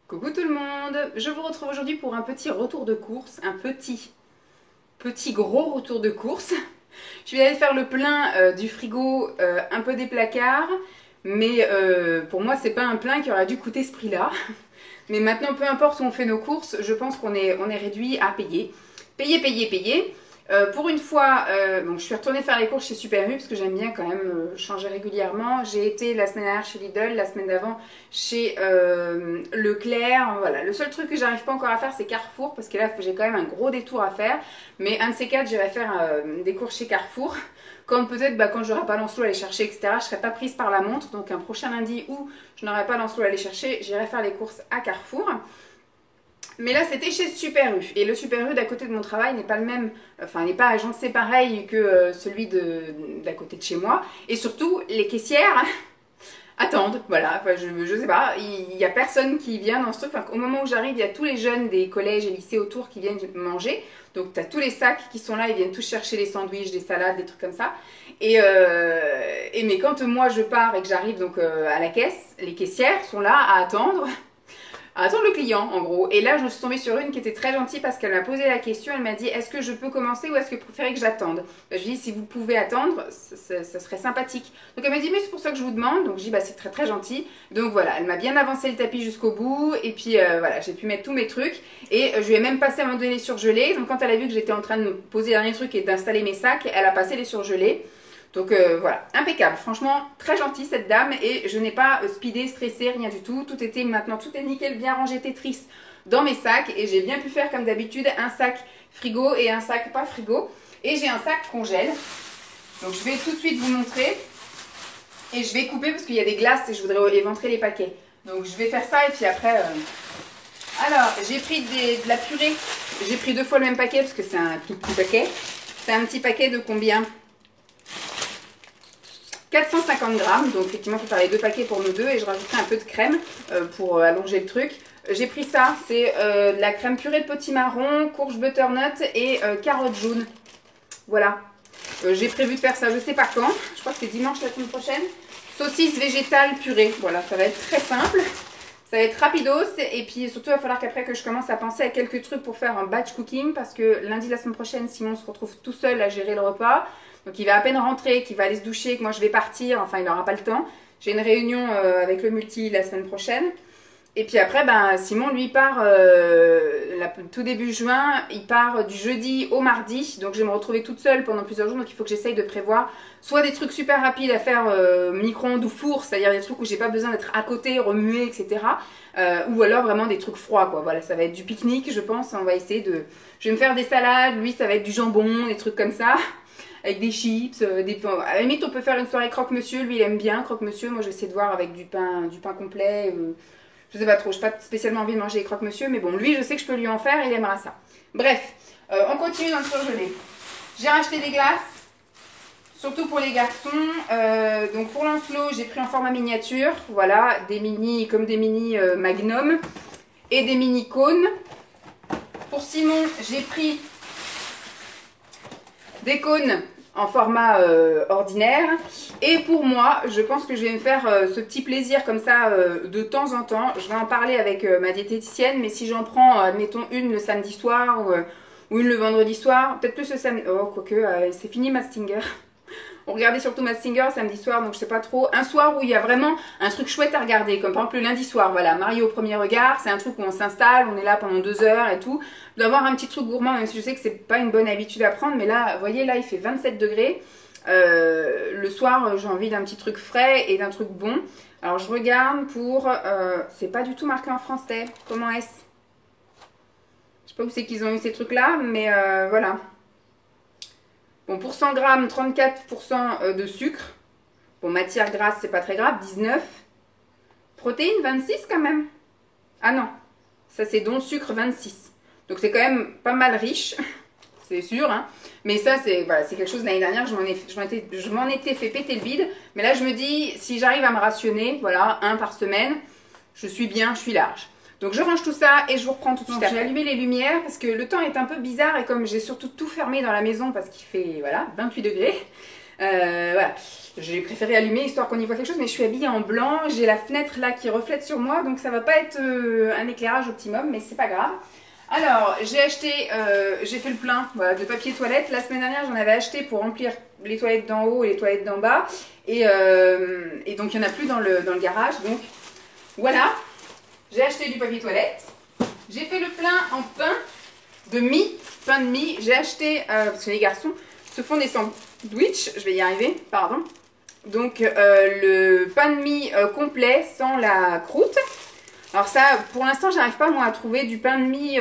Coucou tout le monde, je vous retrouve aujourd'hui pour un petit retour de course, un petit gros retour de course. Je vais aller faire le plein du frigo, un peu des placards, mais pour moi c'est pas un plein qui aurait dû coûter ce prix-là. Mais maintenant peu importe où on fait nos courses, je pense qu'on est réduit à payer. Payer. Pour une fois, donc je suis retournée faire les courses chez Super U parce que j'aime bien quand même changer régulièrement. J'ai été la semaine dernière chez Lidl, la semaine d'avant chez Leclerc. Voilà, le seul truc que j'arrive pas encore à faire c'est Carrefour parce que là j'ai quand même un gros détour à faire. Mais un de ces quatre, j'irai faire des courses chez Carrefour. Comme peut-être quand j'aurai pas Lancelot à aller chercher, etc., je serai pas prise par la montre. Donc un prochain lundi où je n'aurai pas Lancelot à aller chercher, j'irai faire les courses à Carrefour. Mais là, c'était chez Super U. Et le Super U d'à côté de mon travail n'est pas le même, enfin, n'est pas agencé pareil que celui d'à côté de chez moi. Et surtout, les caissières attendent. Voilà, enfin, je sais pas, il y a personne qui vient dans ce truc. Enfin, au moment où j'arrive, il y a tous les jeunes des collèges et lycées autour qui viennent manger. Donc, tu as tous les sacs qui sont là, ils viennent tous chercher les sandwichs, des salades, des trucs comme ça. Mais quand moi je pars et que j'arrive donc à la caisse, les caissières sont là à attendre le client en gros. Et là je me suis tombée sur une qui était très gentille parce qu'elle m'a posé la question, elle m'a dit est-ce que je peux commencer ou est-ce que vous préférez que j'attende. Je lui ai dit si vous pouvez attendre, ça serait sympathique. Donc elle m'a dit mais c'est pour ça que je vous demande, donc je dis bah c'est très très gentil. Donc voilà, elle m'a bien avancé le tapis jusqu'au bout et puis voilà, j'ai pu mettre tous mes trucs et je lui ai même passé à un moment donné les surgelés. Donc quand elle a vu que j'étais en train de me poser les derniers trucs et d'installer mes sacs, elle a passé les surgelés. Donc voilà, impeccable, franchement très gentille cette dame et je n'ai pas speedé, stressé, rien du tout. Tout était maintenant, tout est nickel, bien rangé Tetris dans mes sacs et j'ai bien pu faire comme d'habitude un sac frigo et un sac pas frigo. Et j'ai un sac congèle, donc je vais tout de suite vous montrer et je vais couper parce qu'il y a des glaces et je voudrais éventrer les paquets. Donc je vais faire ça et puis après... Alors j'ai pris de la purée, j'ai pris 2 fois le même paquet parce que c'est un tout petit paquet. C'est un petit paquet de combien ? 450 grammes, donc effectivement il faut faire les 2 paquets pour nous deux et je rajouterai un peu de crème pour allonger le truc. J'ai pris ça, c'est de la crème purée de potimarron, courge butternut et carottes jaunes. Voilà, j'ai prévu de faire ça je sais pas quand, je crois que c'est dimanche la semaine prochaine. Saucisse végétale purée, voilà, ça va être très simple. Ça va être rapidos et puis surtout il va falloir qu'après que je commence à penser à quelques trucs pour faire un batch cooking parce que lundi la semaine prochaine Simon se retrouve tout seul à gérer le repas. Donc il va à peine rentrer, qu'il va aller se doucher, que moi je vais partir, enfin il n'aura pas le temps. J'ai une réunion avec le multi la semaine prochaine. Et puis après, ben, Simon lui part tout début juin, il part du jeudi au mardi. Donc je vais me retrouver toute seule pendant plusieurs jours. Donc il faut que j'essaye de prévoir soit des trucs super rapides à faire micro-ondes ou four, c'est-à-dire des trucs où j'ai pas besoin d'être à côté, remuer, etc. Ou alors vraiment des trucs froids, quoi. Voilà, ça va être du pique-nique, je pense. On va essayer de... Je vais me faire des salades, lui ça va être du jambon, des trucs comme ça. Avec des chips, à la limite on peut faire une soirée croque-monsieur, lui il aime bien croque-monsieur, moi j'essaie de voir avec du pain complet, je sais pas trop, je n'ai pas spécialement envie de manger les croque-monsieur, mais bon lui je sais que je peux lui en faire et il aimera ça. Bref, on continue dans le surgelé. J'ai racheté des glaces, surtout pour les garçons, donc pour Lancelot j'ai pris en format miniature, voilà, des mini Magnum et des mini cônes. Pour Simon j'ai pris des cônes en format ordinaire. Et pour moi, je pense que je vais me faire ce petit plaisir comme ça de temps en temps. Je vais en parler avec ma diététicienne, mais si j'en prends, admettons, une le samedi soir ou une le vendredi soir, peut-être plus le samedi... Oh, quoique, c'est fini Mazinger. On regardait surtout Mazinger samedi soir, donc je sais pas trop. Un soir où il y a vraiment un truc chouette à regarder, comme par exemple le lundi soir, voilà, Mario au premier regard, c'est un truc où on s'installe, on est là pendant 2 heures et tout. D'avoir un petit truc gourmand, même si je sais que c'est pas une bonne habitude à prendre, mais là, vous voyez, là il fait 27 degrés. Le soir, j'ai envie d'un petit truc frais et d'un truc bon. Alors je regarde pour... c'est pas du tout marqué en français. Comment est-ce? Je sais pas où c'est qu'ils ont eu ces trucs-là, mais voilà. Bon, pour 100 grammes, 34% de sucre. Bon, matière grasse, c'est pas très grave, 19. Protéines, 26 quand même. Ah non, ça c'est don sucre 26. Donc c'est quand même pas mal riche, c'est sûr. Hein. Mais ça, c'est voilà, quelque chose de l'année dernière, je m'en étais fait péter le bide. Mais là, je me dis, si j'arrive à me rationner, voilà, 1 par semaine, je suis bien, je suis large. Donc je range tout ça et je vous reprends tout de suite. J'ai allumé les lumières parce que le temps est un peu bizarre et comme j'ai surtout tout fermé dans la maison parce qu'il fait voilà 28 degrés, Voilà, j'ai préféré allumer histoire qu'on y voit quelque chose, mais je suis habillée en blanc, j'ai la fenêtre là qui reflète sur moi, donc ça va pas être un éclairage optimum, mais c'est pas grave. Alors, j'ai acheté, j'ai fait le plein voilà, de papier toilette. La semaine dernière, j'en avais acheté pour remplir les toilettes d'en haut et les toilettes d'en bas. Et donc, il n'y en a plus dans le garage. Donc, voilà. J'ai acheté du papier toilette. J'ai fait le plein en pain de mie. Pain de mie. J'ai acheté, parce que les garçons se font des sandwichs. Je vais y arriver, pardon. Donc, le pain de mie complet sans la croûte. Alors ça, pour l'instant, j'arrive pas moi à trouver du pain de mie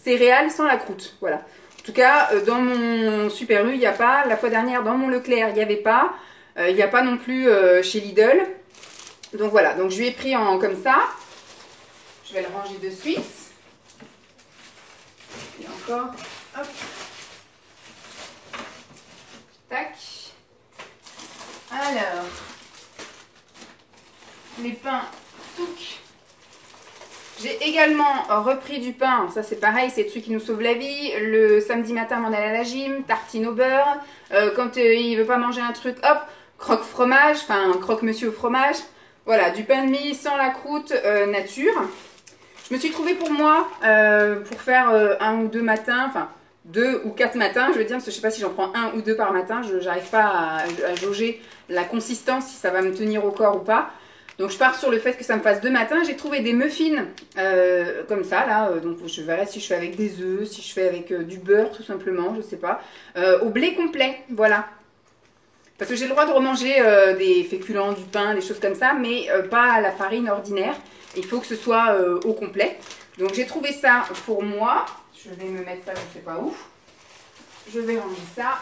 céréales sans la croûte. Voilà. En tout cas, dans mon Super U, il n'y a pas. La fois dernière, dans mon Leclerc, il n'y avait pas. Il n'y a pas non plus chez Lidl. Donc voilà. Donc je lui ai pris en comme ça. Je vais le ranger de suite. Et encore. Hop. Tac. Alors. Les pains. J'ai également repris du pain, ça c'est pareil, c'est le truc qui nous sauve la vie. Le samedi matin, on allait à la gym, tartine au beurre. Quand il veut pas manger un truc, hop, croque fromage, enfin croque monsieur au fromage. Voilà, du pain de mie sans la croûte nature. Je me suis trouvée pour moi, pour faire un ou deux matins, enfin 2 ou 4 matins, je veux dire, parce que je sais pas si j'en prends 1 ou 2 par matin, je n'arrive pas à jauger la consistance, si ça va me tenir au corps ou pas. Donc je pars sur le fait que ça me fasse 2 matins. J'ai trouvé des muffins comme ça là. Donc je verrai si je fais avec des œufs, si je fais avec du beurre tout simplement, je sais pas. Au blé complet, voilà. Parce que j'ai le droit de remanger des féculents, du pain, des choses comme ça, mais pas à la farine ordinaire. Il faut que ce soit au complet. Donc j'ai trouvé ça pour moi. Je vais me mettre ça, je sais pas où. Je vais ranger ça.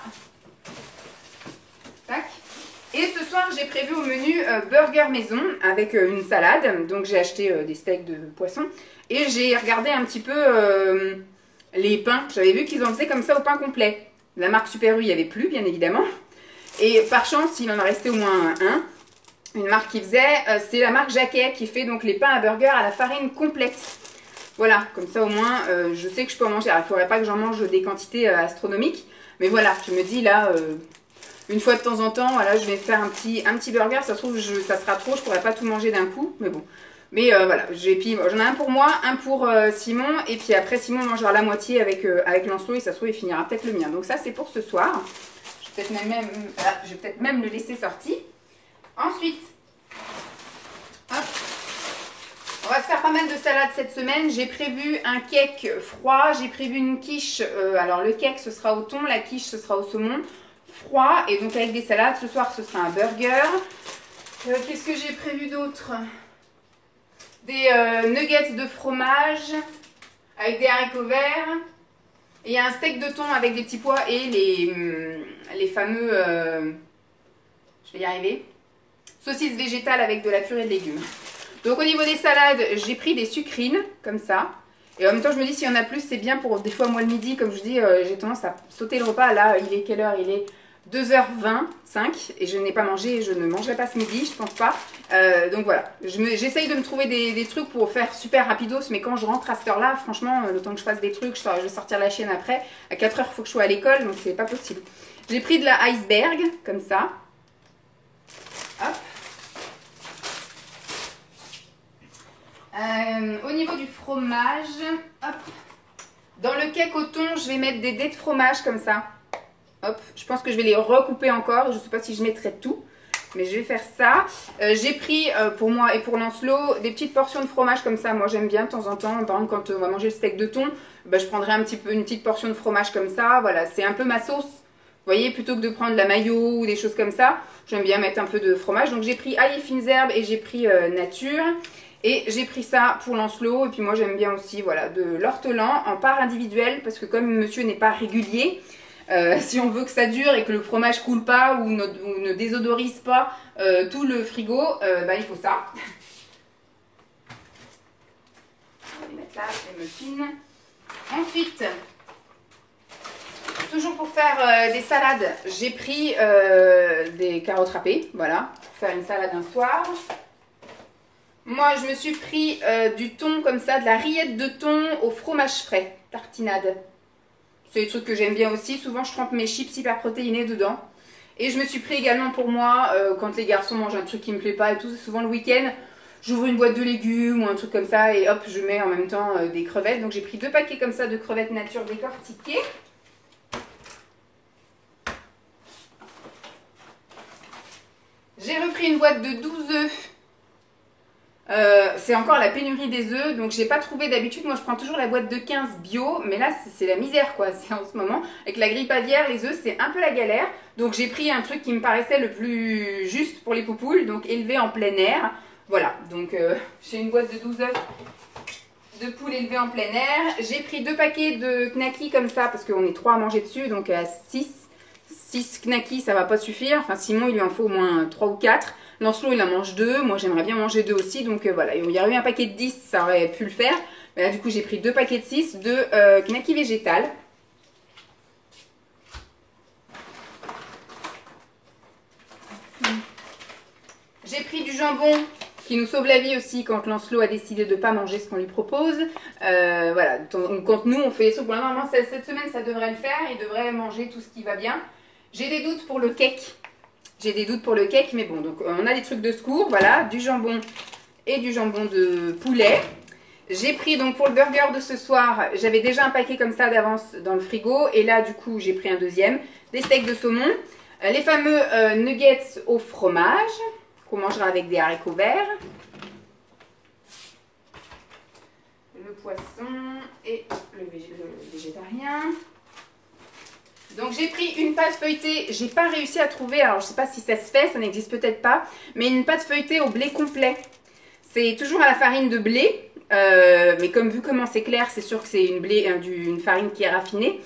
Tac. Et ce soir, j'ai prévu au menu burger maison avec une salade. Donc, j'ai acheté des steaks de poisson. Et j'ai regardé un petit peu les pains. J'avais vu qu'ils en faisaient comme ça au pain complet. La marque Super U, il n'y avait plus, bien évidemment. Et par chance, il en a resté au moins un. Une marque qui faisait, c'est la marque Jacquet qui fait donc les pains à burger à la farine complète. Voilà, comme ça au moins, je sais que je peux en manger. Alors, il ne faudrait pas que j'en mange des quantités astronomiques. Mais voilà, je me dis là... une fois de temps en temps, voilà, je vais faire un petit burger. Ça se trouve, ça sera trop, je pourrais pas tout manger d'un coup. Mais bon. Mais voilà, j'en ai un pour moi, un pour Simon. Et puis après, Simon mangera la moitié avec Lancelot. Et ça se trouve, il finira peut-être le mien. Donc ça, c'est pour ce soir. Je vais peut-être même le laisser sorti. Ensuite, hop, on va faire pas mal de salades cette semaine. J'ai prévu un cake froid. J'ai prévu une quiche. Alors le cake, ce sera au thon. La quiche, ce sera au saumon. Froid et donc avec des salades. Ce soir ce sera un burger. Qu'est-ce que j'ai prévu d'autre? Des nuggets de fromage avec des haricots verts. Et il y a un steak de thon avec des petits pois et les fameux, je vais y arriver, saucisses végétales avec de la purée de légumes. Donc au niveau des salades, j'ai pris des sucrines comme ça. Et en même temps, je me dis, s'il y en a plus, c'est bien pour des fois, moi, le midi, comme je dis, j'ai tendance à sauter le repas. Là, il est quelle heure? Il est 2h25 et je n'ai pas mangé et je ne mangerai pas ce midi, je pense pas. Donc voilà, j'essaye de me trouver des trucs pour faire super rapidos, mais quand je rentre à cette heure-là, franchement, le temps que je fasse des trucs, je vais sortir la chienne après. À 4h, il faut que je sois à l'école, donc c'est pas possible. J'ai pris de la iceberg, comme ça. Hop. Au niveau du fromage, hop. Dans le cake au thon, je vais mettre des dés de fromage comme ça. Hop, je pense que je vais les recouper encore. Je ne sais pas si je mettrai tout, mais je vais faire ça. J'ai pris pour moi et pour Lancelot des petites portions de fromage comme ça. Moi j'aime bien de temps en temps. Par exemple quand on va manger le steak de thon, bah, je prendrai une petite portion de fromage comme ça. Voilà, c'est un peu ma sauce. Vous voyez, plutôt que de prendre la mayo ou des choses comme ça, j'aime bien mettre un peu de fromage. Donc j'ai pris ail et fines herbes et j'ai pris nature. Et j'ai pris ça pour Lancelot. Et puis moi j'aime bien aussi voilà, de l'ortolan en part individuelle. Parce que comme monsieur n'est pas régulier, si on veut que ça dure et que le fromage coule pas ou ne désodorise pas tout le frigo, bah, il faut ça. On va les mettre là, les muffins. Ensuite, toujours pour faire des salades, j'ai pris des carottes râpées, voilà, pour faire une salade un soir. Moi, je me suis pris du thon comme ça, de la rillette de thon au fromage frais, tartinade. C'est des trucs que j'aime bien aussi. Souvent, je trempe mes chips hyper protéinés dedans. Et je me suis pris également pour moi, quand les garçons mangent un truc qui me plaît pas et tout, c'est souvent le week-end, j'ouvre une boîte de légumes ou un truc comme ça et hop, je mets en même temps des crevettes. Donc j'ai pris 2 paquets comme ça de crevettes nature décortiquées. J'ai repris une boîte de 12 œufs. C'est encore la pénurie des œufs, donc j'ai pas trouvé. D'habitude. Moi je prends toujours la boîte de 15 bio, mais là c'est la misère quoi. C'est en ce moment avec la grippe aviaire, les œufs c'est un peu la galère. Donc j'ai pris un truc qui me paraissait le plus juste pour les poupoules, donc élevé en plein air. Voilà, donc j'ai une boîte de 12 œufs de poules élevées en plein air. J'ai pris 2 paquets de knackis comme ça parce qu'on est 3 à manger dessus, donc à 6 knackis ça va pas suffire. Enfin Simon il lui en faut au moins 3 ou 4. Lancelot il en mange 2, moi j'aimerais bien manger 2 aussi, donc voilà, il y aurait eu un paquet de 10, ça aurait pu le faire. Mais là du coup j'ai pris 2 paquets de 6 de knackis végétal. J'ai pris du jambon qui nous sauve la vie aussi quand Lancelot a décidé de ne pas manger ce qu'on lui propose. Voilà, quand nous on fait les soupes, normalement cette semaine ça devrait le faire, il devrait manger tout ce qui va bien. J'ai des doutes pour le cake. J'ai des doutes pour le cake, mais bon, donc on a des trucs de secours, voilà, du jambon et du jambon de poulet. J'ai pris donc pour le burger de ce soir, j'avais déjà un paquet comme ça d'avance dans le frigo, et là du coup j'ai pris un deuxième, des steaks de saumon, les fameux nuggets au fromage, qu'on mangera avec des haricots verts, le poisson et le végétarien. Donc j'ai pris une pâte feuilletée, j'ai pas réussi à trouver, alors je sais pas si ça se fait, ça n'existe peut-être pas, mais une pâte feuilletée au blé complet. C'est toujours à la farine de blé, mais comme vu comment c'est clair, c'est sûr que c'est une farine qui est raffinée.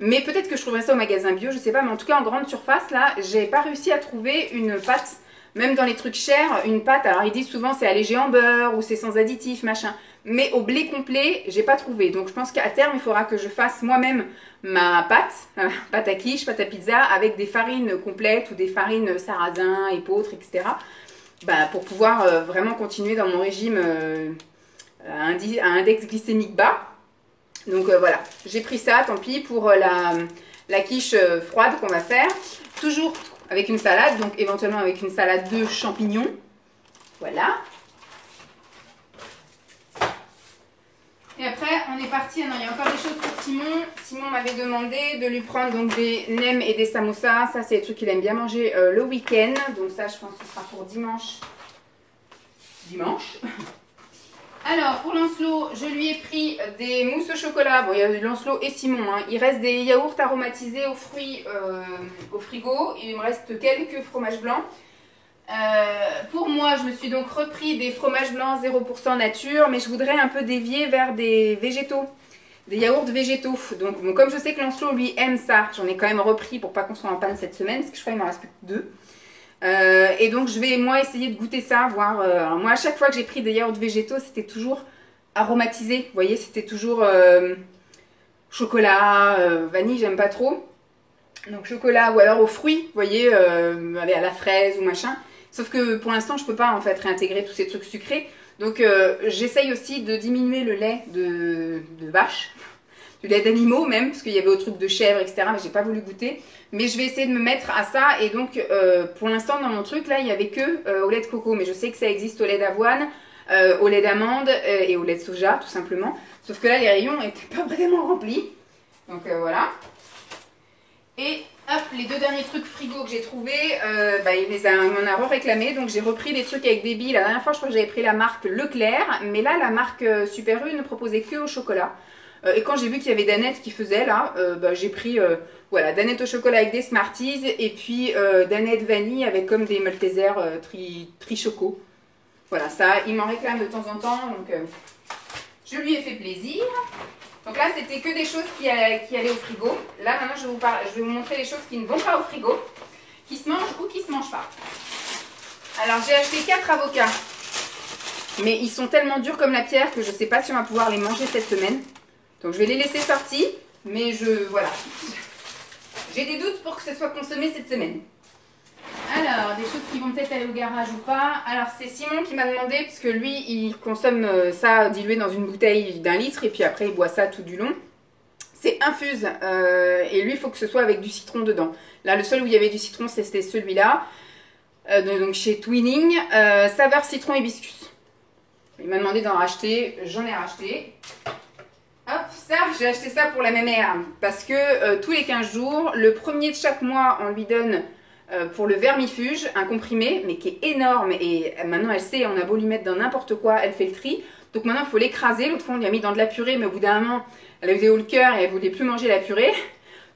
Mais peut-être que je trouverai ça au magasin bio, je sais pas, mais en tout cas en grande surface là, j'ai pas réussi à trouver une pâte, même dans les trucs chers, une pâte, alors ils disent souvent c'est allégé en beurre ou c'est sans additifs, machin. Mais au blé complet, j'ai pas trouvé. Donc je pense qu'à terme, il faudra que je fasse moi-même ma pâte, pâte à quiche, pâte à pizza, avec des farines complètes ou des farines sarrasin, épeautre, etc. Bah, pour pouvoir vraiment continuer dans mon régime à index glycémique bas. Donc voilà, j'ai pris ça, tant pis, pour la quiche froide qu'on va faire. Toujours avec une salade, donc éventuellement avec une salade de champignons. Voilà. Et après, on est parti. Non, il y a encore des choses pour Simon. Simon m'avait demandé de lui prendre donc des nems et des samosas. Ça, c'est des trucs qu'il aime bien manger le week-end. Donc ça, je pense que ce sera pour dimanche. Alors, pour Lancelot, je lui ai pris des mousses au chocolat. Bon, il y a Lancelot et Simon. Hein. Il reste des yaourts aromatisés aux fruits au frigo. Il me reste quelques fromages blancs. Pour moi, je me suis donc repris des fromages blancs 0% nature, mais je voudrais un peu dévier vers des végétaux, des yaourts végétaux. Donc, bon, comme je sais que Lancelot, lui, aime ça, j'en ai quand même repris pour pas qu'on soit en panne cette semaine, parce que je crois qu'il m'en reste plus que 2. Et donc, je vais, moi, essayer de goûter ça, voir... alors, moi, à chaque fois que j'ai pris des yaourts végétaux, c'était toujours aromatisé. Vous voyez, c'était toujours chocolat, vanille, j'aime pas trop. Donc, chocolat ou alors aux fruits, vous voyez, à la fraise ou machin. Sauf que pour l'instant, je peux pas en fait réintégrer tous ces trucs sucrés. Donc j'essaye aussi de diminuer le lait de vache, du lait d'animaux même, parce qu'il y avait autre truc de chèvre, etc. Mais j'ai pas voulu goûter. Mais je vais essayer de me mettre à ça. Et donc pour l'instant, dans mon truc, là, il y avait que au lait de coco. Mais je sais que ça existe au lait d'avoine, au lait d'amande et au lait de soja, tout simplement. Sauf que là, les rayons n'étaient pas vraiment remplis. Donc voilà. Et hop, les 2 derniers trucs frigo que j'ai trouvés, il m'en a réclamé. Donc j'ai repris des trucs avec des billes. La dernière fois, je crois que j'avais pris la marque Leclerc. Mais là, la marque Super U ne proposait que au chocolat. Et quand j'ai vu qu'il y avait Danette qui faisait là, j'ai pris voilà, Danette au chocolat avec des Smarties. Et puis Danette vanille avec comme des Maltesers tri-choco. Voilà, ça, il m'en réclame de temps en temps. Donc je lui ai fait plaisir. Donc là, c'était que des choses qui allaient au frigo. Là, maintenant, je vais vous montrer les choses qui ne vont pas au frigo, qui se mangent ou qui ne se mangent pas. Alors, j'ai acheté 4 avocats. Mais ils sont tellement durs comme la pierre que je ne sais pas si on va pouvoir les manger cette semaine. Donc, je vais les laisser sortis. Mais voilà. J'ai des doutes pour que ce soit consommé cette semaine. Alors, des choses qui vont peut-être aller au garage ou pas. Alors, c'est Simon qui m'a demandé, parce que lui, il consomme ça dilué dans une bouteille d'1 litre, et puis après, il boit ça tout du long. C'est infuse et lui il faut que ce soit avec du citron dedans. Là le seul où il y avait du citron c'était celui-là, donc chez Twinning, saveur citron hibiscus. Il m'a demandé d'en racheter, j'en ai racheté. Hop, ça j'ai acheté ça pour la mémère parce que tous les 15 jours, le premier de chaque mois on lui donne pour le vermifuge un comprimé mais qui est énorme et maintenant elle sait, on a beau lui mettre dans n'importe quoi, elle fait le tri. Donc maintenant il faut l'écraser, l'autre fois on lui a mis dans de la purée mais au bout d'un moment elle a eu des hauts le cœur et elle voulait plus manger la purée.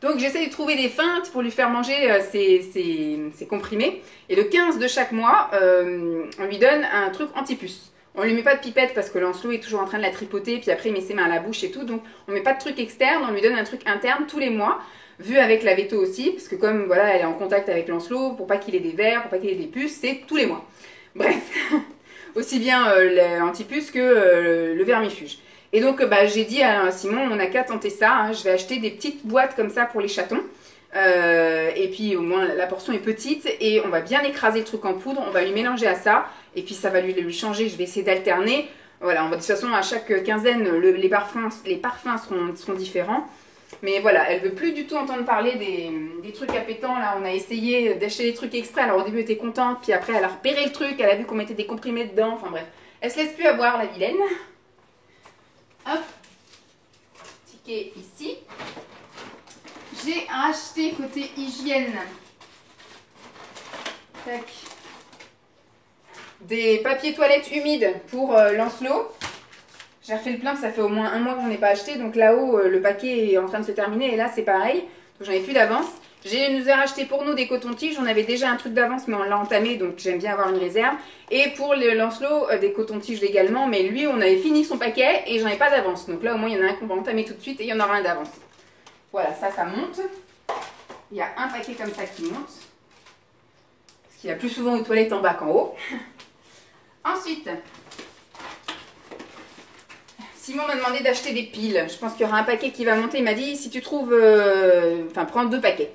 Donc j'essaie de trouver des feintes pour lui faire manger ses comprimés. Et le 15 de chaque mois, on lui donne un truc anti-puce. On lui met pas de pipette parce que Lancelot est toujours en train de la tripoter, puis après il met ses mains à la bouche et tout. Donc on met pas de truc externe, on lui donne un truc interne tous les mois. Vu avec la veto aussi, parce que comme voilà, elle est en contact avec Lancelot, pour pas qu'il ait des vers, pour pas qu'il ait des puces, c'est tous les mois. Bref, aussi bien l'antipuce que le vermifuge. Et donc j'ai dit à Simon, on n'a qu'à tenter ça, hein, je vais acheter des petites boîtes comme ça pour les chatons. Et puis au moins la portion est petite et on va bien écraser le truc en poudre, on va lui mélanger à ça et puis ça va lui changer, je vais essayer d'alterner. Voilà, on va de toute façon à chaque quinzaine les parfums seront différents. Mais voilà, elle veut plus du tout entendre parler des trucs appétants. Là, on a essayé d'acheter des trucs exprès. Alors au début, elle était contente, puis après, elle a repéré le truc. Elle a vu qu'on mettait des comprimés dedans. Enfin bref, elle se laisse plus avoir, la vilaine. Hop, ticket ici. J'ai acheté côté hygiène. Tac. Des papiers toilettes humides pour Lancelot. J'ai refait le plein, ça fait au moins un mois que j'en ai pas acheté. Donc là-haut, le paquet est en train de se terminer. Et là, c'est pareil. Donc j'en ai plus d'avance. Nous ai racheté pour nous des cotons-tiges. On avait déjà un truc d'avance, mais on l'a entamé. Donc j'aime bien avoir une réserve. Et pour le Lancelot, des cotons-tiges également. Mais lui, on avait fini son paquet et j'en ai pas d'avance. Donc là, au moins, il y en a un qu'on va entamer tout de suite et il y en aura un d'avance. Voilà, ça monte. Il y a un paquet comme ça qui monte. Parce qu'il y a plus souvent aux toilettes en bas qu'en haut. Ensuite... Simon m'a demandé d'acheter des piles. Je pense qu'il y aura un paquet qui va monter. Il m'a dit si tu trouves... Enfin, prends 2 paquets.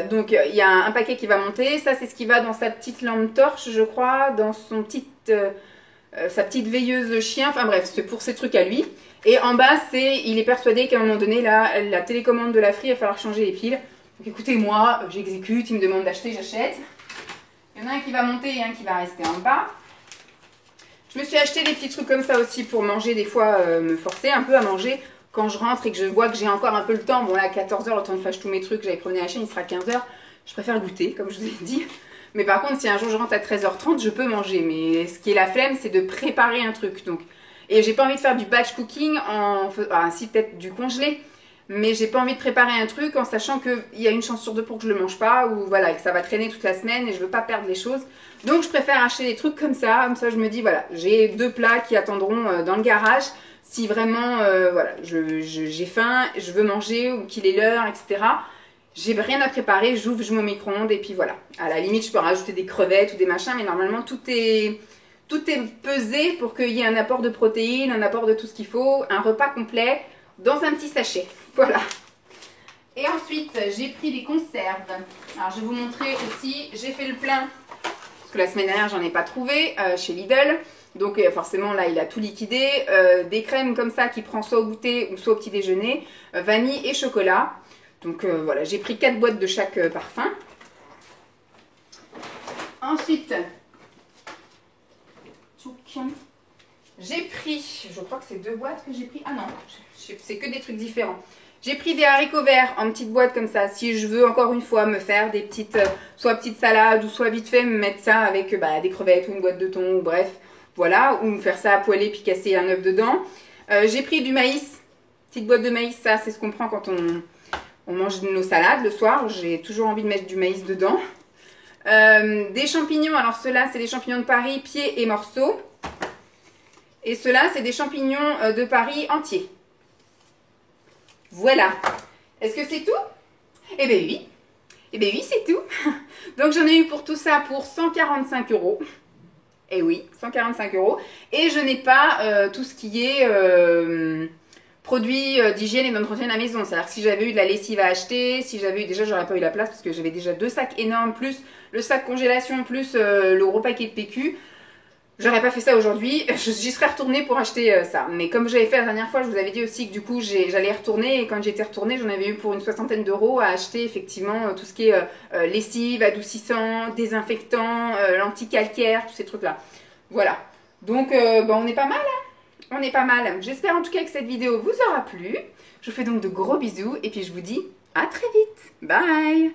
Donc, il y a un paquet qui va monter. Ça, c'est ce qui va dans sa petite lampe torche, je crois. Dans son sa petite veilleuse chien. Enfin bref, c'est pour ces trucs à lui. Et en bas, il est persuadé qu'à un moment donné, là, la télécommande de la Free, il va falloir changer les piles. Donc écoutez, moi, j'exécute. Il me demande d'acheter, j'achète. Il y en a un qui va monter et un qui va rester en bas. Je me suis acheté des petits trucs comme ça aussi pour manger, des fois me forcer un peu à manger quand je rentre et que je vois que j'ai encore un peu le temps. Bon là à 14 h, le temps de fâcher tous mes trucs, j'avais promené la chaîne, il sera 15 h. Je préfère goûter, comme je vous ai dit. Mais par contre, si un jour je rentre à 13 h 30, je peux manger. Mais ce qui est la flemme, c'est de préparer un truc. Donc. Et j'ai pas envie de faire du batch cooking si peut-être du congelé. Mais j'ai pas envie de préparer un truc en sachant qu'il y a une chance sur 2 pour que je le mange pas. Ou voilà, que ça va traîner toute la semaine et je veux pas perdre les choses. Donc je préfère acheter des trucs comme ça je me dis voilà, j'ai 2 plats qui attendront dans le garage. Si vraiment voilà, j'ai faim, je veux manger ou qu'il est l'heure, etc. J'ai rien à préparer, j'ouvre, je mets au micro-ondes et puis voilà. À la limite, je peux rajouter des crevettes ou des machins, mais normalement tout est pesé pour qu'il y ait un apport de protéines, un apport de tout ce qu'il faut, un repas complet dans un petit sachet. Voilà. Et ensuite, j'ai pris des conserves. Alors je vais vous montrer aussi, j'ai fait le plein. Parce que la semaine dernière, j'en ai pas trouvé chez Lidl. Donc forcément, là, il a tout liquidé. Des crèmes comme ça qui prend soit au goûter ou soit au petit déjeuner. Vanille et chocolat. Donc voilà, j'ai pris 4 boîtes de chaque parfum. Ensuite, j'ai pris, je crois que c'est 2 boîtes que j'ai pris. Ah non, c'est que des trucs différents. J'ai pris des haricots verts en petites boîtes comme ça. Si je veux encore une fois me faire des petites, soit petites salades ou soit vite fait me mettre ça avec des crevettes ou une boîte de thon, ou bref, voilà. Ou me faire ça à poêler puis casser un œuf dedans. J'ai pris du maïs, petite boîte de maïs, ça c'est ce qu'on prend quand on mange nos salades le soir. J'ai toujours envie de mettre du maïs dedans. Des champignons, alors ceux-là c'est des champignons de Paris, pieds et morceaux. Et ceux-là c'est des champignons de Paris entiers. Voilà. Est-ce que c'est tout? Eh bien oui. Eh bien oui, c'est tout. Donc j'en ai eu pour tout ça pour 145 €. Eh oui, 145 €. Et je n'ai pas tout ce qui est produits d'hygiène et d'entretien de la maison. C'est-à-dire que si j'avais eu de la lessive à acheter, si j'avais eu, déjà j'aurais pas eu la place parce que j'avais déjà 2 sacs énormes, plus le sac congélation, plus le gros paquet de PQ. J'aurais pas fait ça aujourd'hui, j'y serais retournée pour acheter ça. Mais comme j'avais fait la dernière fois, je vous avais dit aussi que du coup j'allais y retourner. Et quand j'étais retournée, j'en avais eu pour une 60aine d'euros à acheter effectivement tout ce qui est lessive, adoucissant, désinfectant, l'anti-calcaire, tous ces trucs-là. Voilà. Donc on est pas mal, hein. On est pas mal. J'espère en tout cas que cette vidéo vous aura plu. Je vous fais donc de gros bisous et puis je vous dis à très vite. Bye!